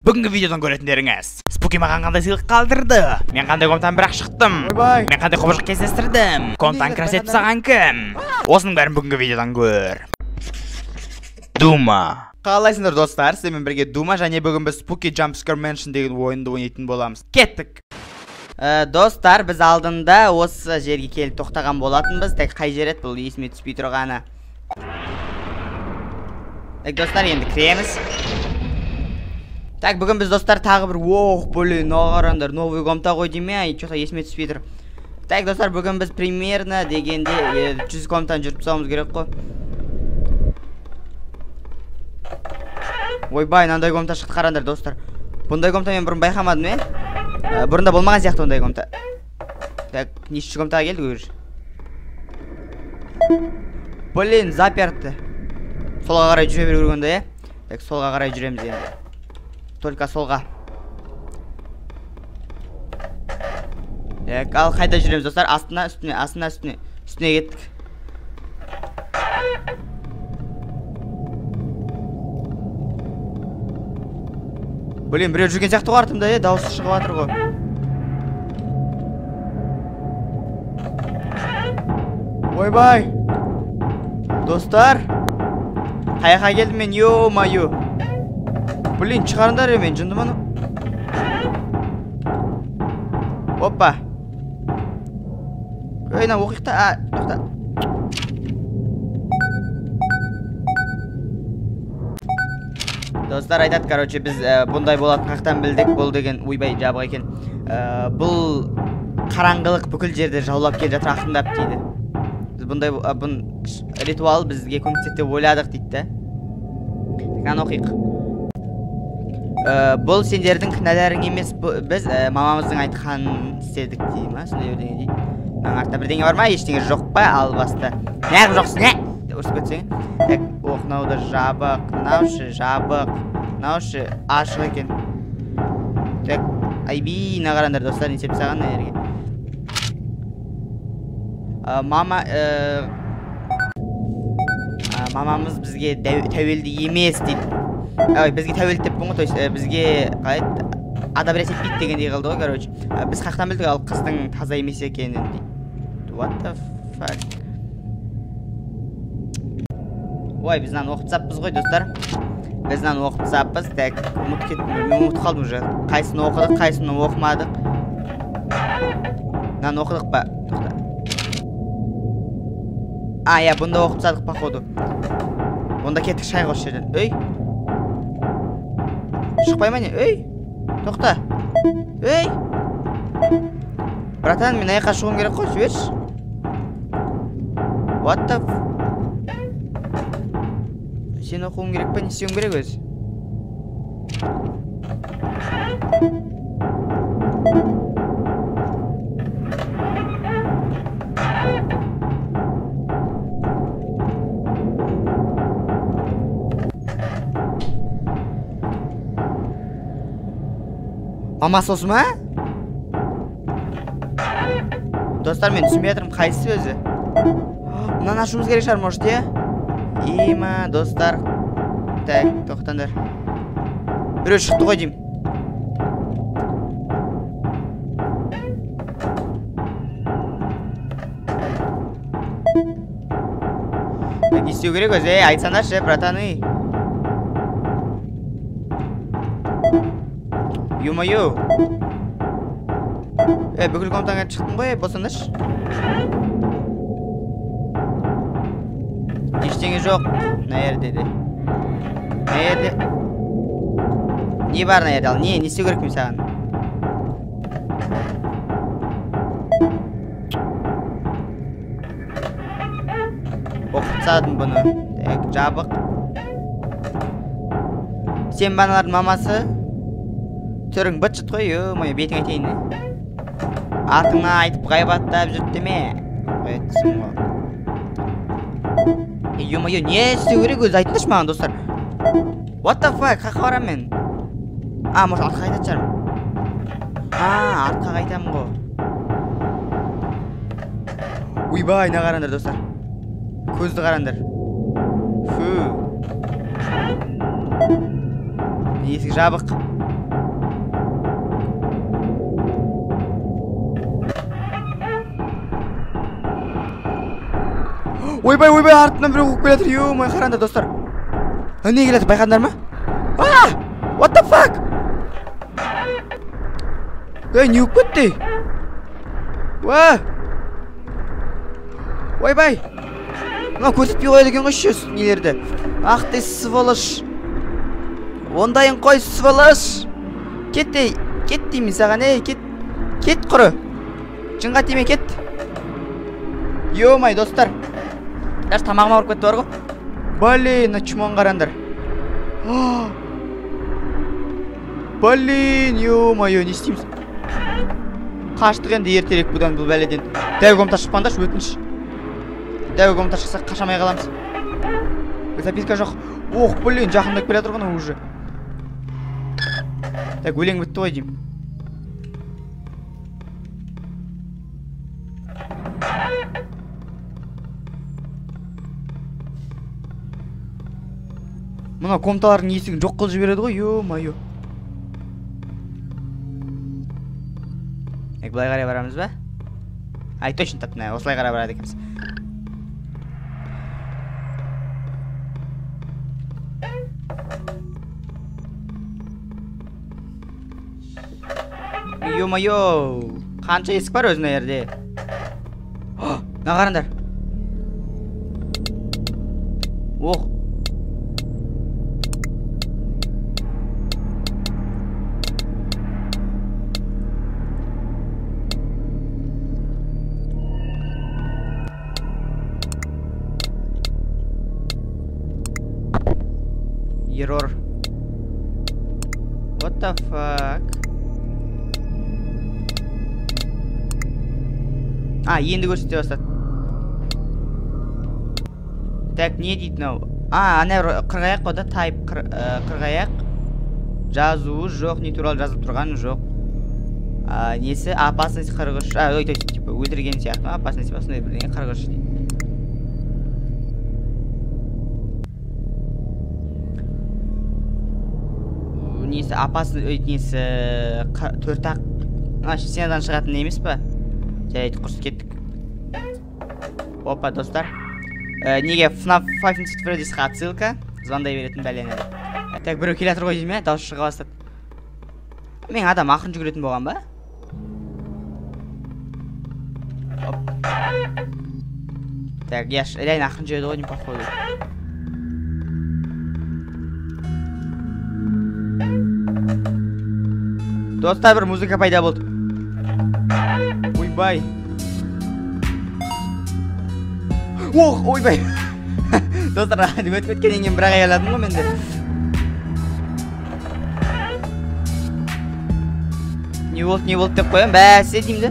Бүгінгі видеодан көретіндеріңіз Спуки маған қандай сыйлық қалдырды, мен қандай комнатан бірақ шықтым, мен қандай құбыжық кездестірдім, комнатан красет тастаған кім. Осының бәрін бүгінгі видеодан көр. Дума. Қалайсыңдар достар, сіздермен бірге Дума және бүгін біз Spooky Jumpscare Mansion деген ойынды ойнайтын боламыз. Кеттік. Достар, біз алдында осы жерге келіп тоқтаған болатынбыз, тек қай жер еді бұл есіме түспей тұрғаны. Достар, енді кіреміз. Так, бүгін біз достар тағы бір блин, ағарандар, новый комната ғой деме, что-то есіме түспей тұр. Так, достар, бүгін біз примерно дегенде 100 комнатан жүріп тұсауымыз керек қой. Ойбай, мынандай комната шықты қарандар, достар. Бұндай комната мен бұрын байқамадым, бұрында болмаған сияқты ондай комната. Так, нешінші комнатаға келді көріш. Блин, заперті. Солға қарай жүре беру көргенде, Так, солға қарай жүреміз енді. Только солға. Так, ал қайда жүреміз достар? Астына, үстіне, астына, үстіне. Үстіне кеттік. Блин, біреу жүрген сияқты ғой артымда, дауысы шығып жатыр ғой. Ойбай. Достар. Қаяққа келдім мен, ё-мое. Блин, шығарындар мен жынды мұны. Опа. Өйна оқиқта, тоқта. Достар айтады, короче, біз бұндай болатын қақтан білдік, бұл деген ойбай жабық екен. Бұл қараңғылық бүкіл жерде жаулап келе жатыр ақындап дейді. Біз бұндай ритуал бізге көмектеседі деп ойладық дейді. Қан оқиқ. Бұл сендердің кінәларың емес, біз мамамыздың айтқанын істедік дейді ма? Сондай бірдеңе дейді. Маған артта бірдеңе бар ма? Ештеңе жоқ па? Ал баста. Неғып жоқсың, Ұрсып өтсең. Так, мынауды жабық, мынаушы жабық, мынаушы ашық екен. Так, айби, нағарандар достар, не сеп саған нәрге. Мамамыз бізге тәуелді емес дейді. Бізге тәуелді деп бұңы, то есть бізге адабрес етпейді дегендей қалды ғой, короче. Біз қақтан білдік, ал қыздың таза емес екенін дейді. What the fuck? Ой, біз нан оқып саппыз ғой, достар. Біз нан оқып саппыз, так, мен ұмыт қалдым уже. Қайсын оқыдық, қайсын оқымадық. Нан оқыдық па? Тоқта. Бұнда оқып садық па ходу. Бұнда кеттік шай қош жерден. Өй! Шықпай ма не? Өй! Тоқта! Өй! Братан, мен аяққа шығуым керек қой, жіберші. What the f... Сен оқуым керек па, не істеуім керек өзі? Мамасы осы ма? Достар, мен түсінбей жатырмын, қайсысы өзі? Мынаны ашуымыз керек шығар, может, Ема, достар. Так, тоқтандар. Біреу шықты ғой дейм. Не істеу керек өзі, айтсандаршы, братаны. Ё-моё. Бүкіл комнатаға шықтым ғой, босандаршы. Ештеңе жоқ. Нәрде де. Нәрде. Не бар нәрде ал? Не істеу керек мен саған? Оқытсадым бұны. Так, жабық. Сен баналардың мамасы? Түрің бұт жыт қой, ё-мое, бетің айтайын. Артыңа айтып ғайбаттап жүрт деме. Өйтсің ғой. Ё-мое, не істеу керек өзі айтыңдаршы маған, достар. What the fuck, қаққа барам мен? Может, артқа қайтат жарым. Артқа қайтам ғой. Ойбай, на қарандар, достар. Көзді қарандар. Фу. Есік жабық. ойбай, артынан біреу қуып келатыр. Ё-май, қараңдар достар. Не келатыр, байқадыңдар ма? What the fuck? Не болып кетті? Ойбай. Мына көрсетпей қояды екен ғой нелерді. Ах ты сволочь. Ондайын қой, сволочь. Кет деймін саған, кет құры. Жынға тиме, кет. Ё-май, достар. Даже тамағыма ұрып кетті бар ғой. Блин, чумон қарандар. Блин, ё-майо, не істейміз? Қаштық енді ертерек бұдан бұл бәледен. Дәу комта шықпаңдаршы, өтініш. Дәу комта шықса қашамай қаламыз. Записка жоқ. Ох, блин, жақындап келе жатыр ғой уже. Так, өлең бітті ғой деймін. Мына комнаталардың есігін жоқ қылып жібереді ғой, ё-майо. Былай қарай барамыз ба? Точно таптым, осылай қарай барады екенбіз. Ё-майо, қанша есік бар өзіне ерде? На қарандар. Оқ. Error. What the fuck? Енді көрсете бастады. Так, не дейді мынау? Ана қырғаяқ қой да, тайп қырғаяқ. Жазуы жоқ, не туралы жазылып тұрған жоқ. Несі? Опасность қырғыш. Типа өлтірген сияқты. Опасность осындай бірдеңе қырғыш дейді. Несі опасный, несі төртақ. Стенадан шығатын емес па? Жайды құрсы кеттік. Опа, достар. Неге FNAF 5 Nights at Freddy'sқа отсылка. Звондай беретін бәлені. Так, біреу келатыр ғой деймін, дауыс шыға бастады. Мен адам ақырын жүгіретін болған ба? Так, реально ақырын жүреді ғой деймін, походу. Достар, бір музыка пайда болды. Ойбай. Ойбай. Достар, өтіп өткеннен кейін бір аяладым ғой менде. Не болды деп қоям, бәсе деймін де.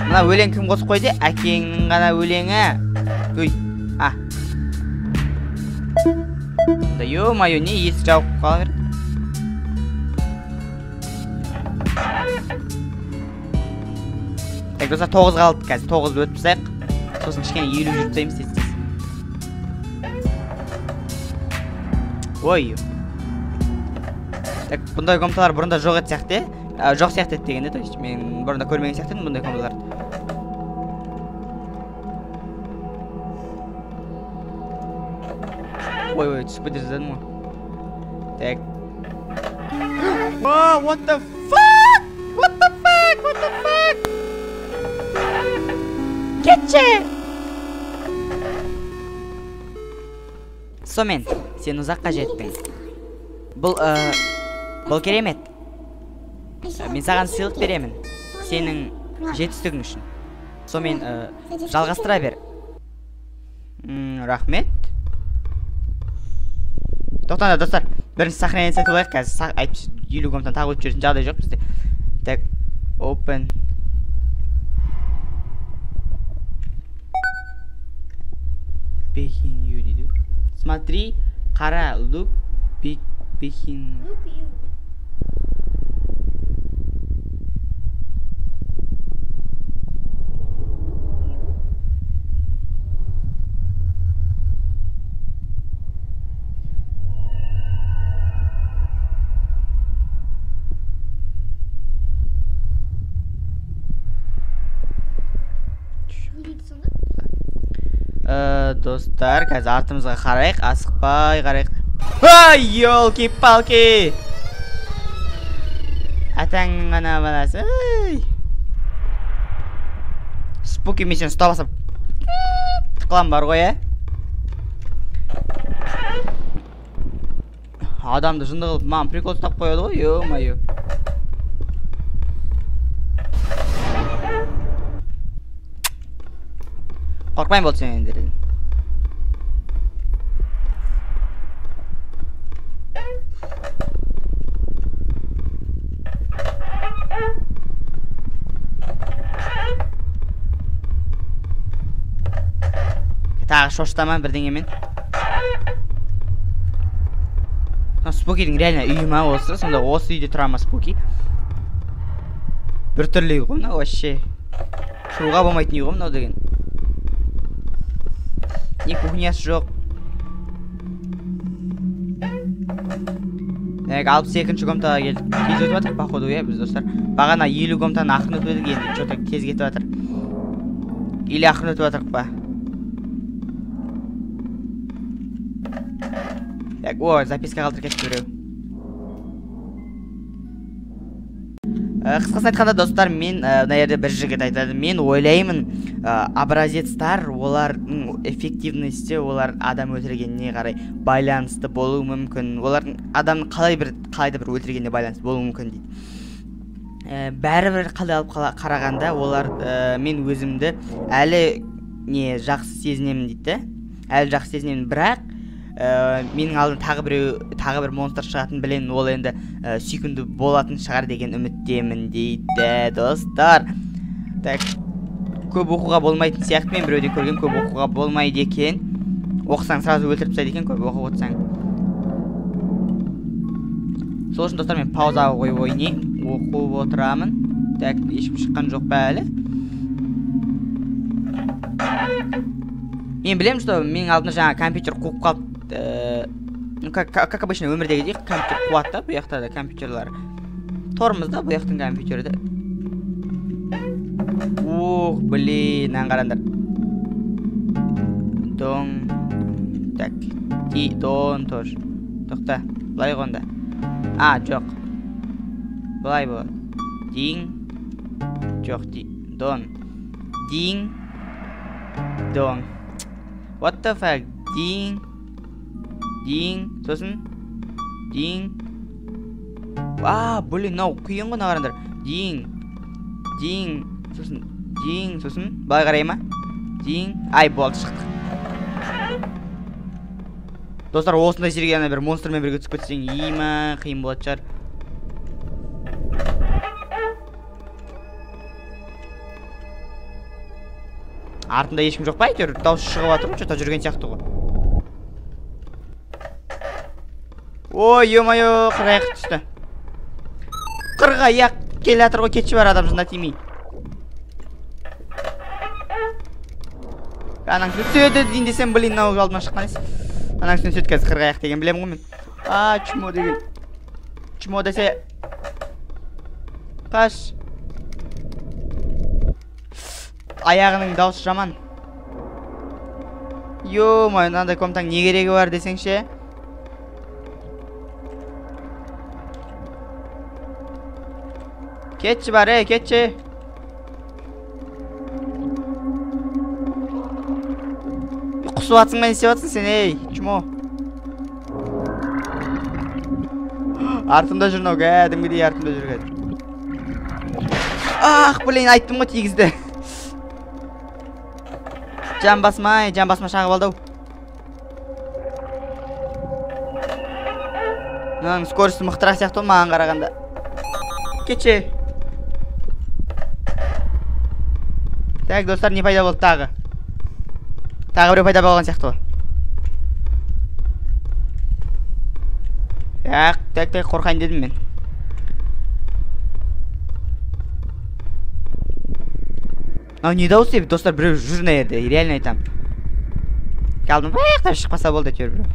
Мына өлең кім қосып қойды? Әкеңнің ғана өлеңі. Да ё-майо, не есік жауып қала берді? Так, достар, 9 қалды қазір, 9-ды өтіп саяқ. Сосын кішкене 50 жүріп таймыз тез. Ой. Так, бұндай комнаталар бұрында жоқ ет сияқты, жоқ сияқты ет дегенде, то есть мен бұрында көрмеген сияқты едім бұндай комнаталарды. Ой, түсіп кетер жаздадым ғой. Так. What the fuck? What the fuck? What the fuck? Кетші! Сомен, сен ұзаққа жеттің. Бұл керемет. Мен саған сыйлық беремін. Сенің жетістігің үшін. Сомен, жалғастыра бер. Рахмет. Тоқтаңдар, достар. Бірінші сохранение сайтып алайық қазір. Айтып 50 комнатаны тағы өтіп жүретін жағдай жоқ бізде. Так, open. Begin you дейді. Смотри, қара, look, begin. Look you. Не дейді сонда? Достар, қазір артымызға қарайық, асықпай қарайық. Ай, елки-палки! Атаңның ғана баласы. Спуки мен сені ұстап асып қылам бар ғой, Адамды жынды қылып, маған прикол ұстап қояды ғой, ё-майо. Қорқпайын болды сен ендерден. Тағы шоштама бірдеңемен. Спукидің реально үйі ма осы? Сонда осы үйде тұра ма Спуки? Бір түрлі үй ғой мынау вообще. Шығуға болмайтын үй ғой мынау деген. Не кухнясы жоқ. 62-ші комнатаға келдік. Тез өтіп жатыр, походу, біз достар. Бағана 50 комнатаны ақырын өтіп едік, енді что-то тез кетіп жатыр. Или ақырын өтіп жатырық па? О, записка қалдыр кетті біреу. Қысқасын айтқанда достар, мен мына жерде бір жігіт айтады. Мен ойлаймын, образецтар, олардың эффективності, олар адам өлтіргеніне қарай байланысты болуы мүмкін. Олардың адамның қалайда бір өлтіргеніне байланысты болуы мүмкін дейді. Бәрібір қалай алып қарағанда, олар мен өзімді әлі жақсы сезінемін дейді. Әлі жақсы сезінемін, бірақ менің алдым тағы бір монстр шығатын білемін, ол енді сүйкімді болатын шығар деген үміттемін дейді достар. Так, көп оқуға болмайтын сияқты, мен біреуден көрген көп оқуға болмайды екен. Оқысаң сразу өлтіріп тастайды екен, көп оқып отырсаң. Сол үшін достар, мен паузаға қойып ойнайын, оқып отырамын. Так, ешкім шыққан жоқ па әлі? Мен білемін, что менің алдымда жаңа компьютер қуып қалып, как обычно өмірдегі компьютер қуатта, бұл яқта да компьютерлар. Торымызда бұл яқтың компьютері. Ух, блин, аңғарандар. Дон. Так, дон тоже. Тоқта, бұлай қонда. Жоқ. Бұлай болады. Дин. Жоқ, дон. Дин. Дон. What the fuck? Дин. Дин, сосын Дин. Блин, мынау қиын ғой қараңдар. Дин, сосын Дин, сосын былай қарай ма? Дин. Болды, шықтық. Достар, осындай жерге бір монстрмен бірге түсіп кетсең ма, қиын болады шығар. Артында ешкім жоқ па? Әйтеуір дауыс шығып жатыр ғой, что-то жүрген сияқты ғой. Ой, ё-майо, қырғаяқ түсті. Қырғаяқ келе жатыр ғой, кетші бар адам жында тимей. Анаң түседі дейін десем, блин, мынау алдыма шыққан есі. Анаң түседі қазір қырғаяқ деген білем ғой мен. Чмо деген. Чмо десе. Қаш. Аяғының дауысы жаман. Ё-майо, мынандай комнатаң не керегі бар десеңші. Кетші бар, кетші. Құсып атсың ба, не істеп атсың сен, чмо. Артымда жүр, кәдімгідей артымда жүр. Блин, айттым ғой тигізді. Жан басма шағып алдау. Скорості мұқтырақ сияқты ол маған қарағанда. Кетші. Так, достар, не пайда болды тағы? Тағы біреу пайда болған сияқты ғой. Так, қорқайын дедім мен. Не дауыс деп, достар, біреу жүр на ерде, реально айтам. Қалдым, баяқтап шықпаса болды әйтеуір біреу.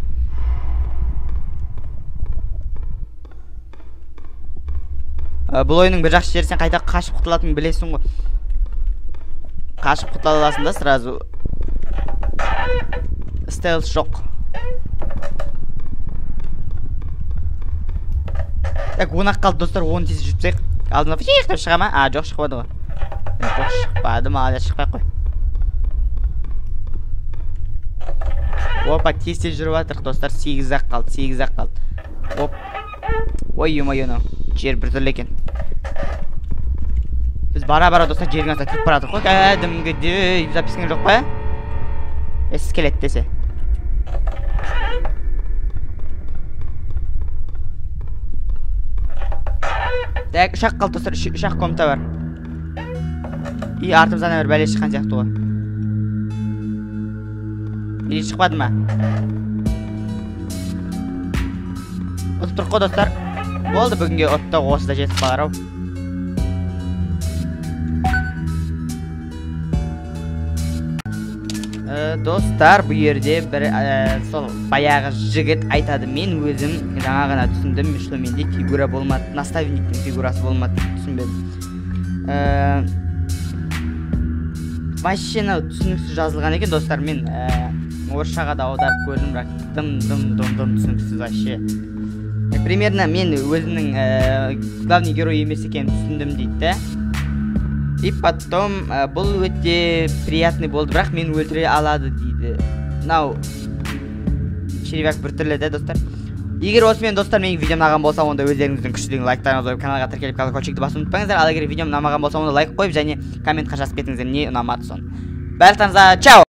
Бұл ойының бір жақсы жері, сен қайта қашып құтылатынын білесің ғой. Қашып құтыла аласың да сразу. Stealth жоқ. Так, 10 қалды достар, 10 тез жүрсек. Алдына фишек деп шыға ма? Жоқ, шықпады ғой. Жоқ, шықпады, мағада шықпай қой. Опа, тез жүріп жатырық достар, 8-ақ қалды, 8-ақ қалды. Оп. Ой, ема-ена, жер бір түрлі екен. Біз бара-бара достар жерген аса кіріп барадық қой. Кәдімгідей запискен жоқ па? Скелет десе. Так, 3 қалды достар, 3 комната бар. И артымыздан бір бәле шыққан сияқты ғой. Или шықпады ма? Отып тұрық қой достар. Болды, бүгінге отта осыда жетіп қалар ау. Достар, бұл жерде бір сол баяғы жігіт айтады, мен өзім жаңа ғана түсіндім, что менде фигура болмады, наставниктің фигурасы болмады деп түсінбедім. Вообще түсініксіз жазылған екен достар, мен орысшаға да аударып көрдім, бірақ дым түсініксіз вообще. Примерно мен өзімнің главный герой емес екенін түсіндім дейді. И потом бұл өте приятный болды, бірақ мен өлтіре алады дейді. Нау червяк бір түрлі де достар. Егер осымен достар менің видеом ұнаған болса, онда өздеріңіздің күшті лайктарыңызды қойып каналға тіркеліп колокольчикті басуды ұмытпаңыздар. Ал егер видеом ұнамаған болса, онда лайк қойып және комментқа жазып кетіңіздер не ұнамады соны. Барлықтарыңызға чао!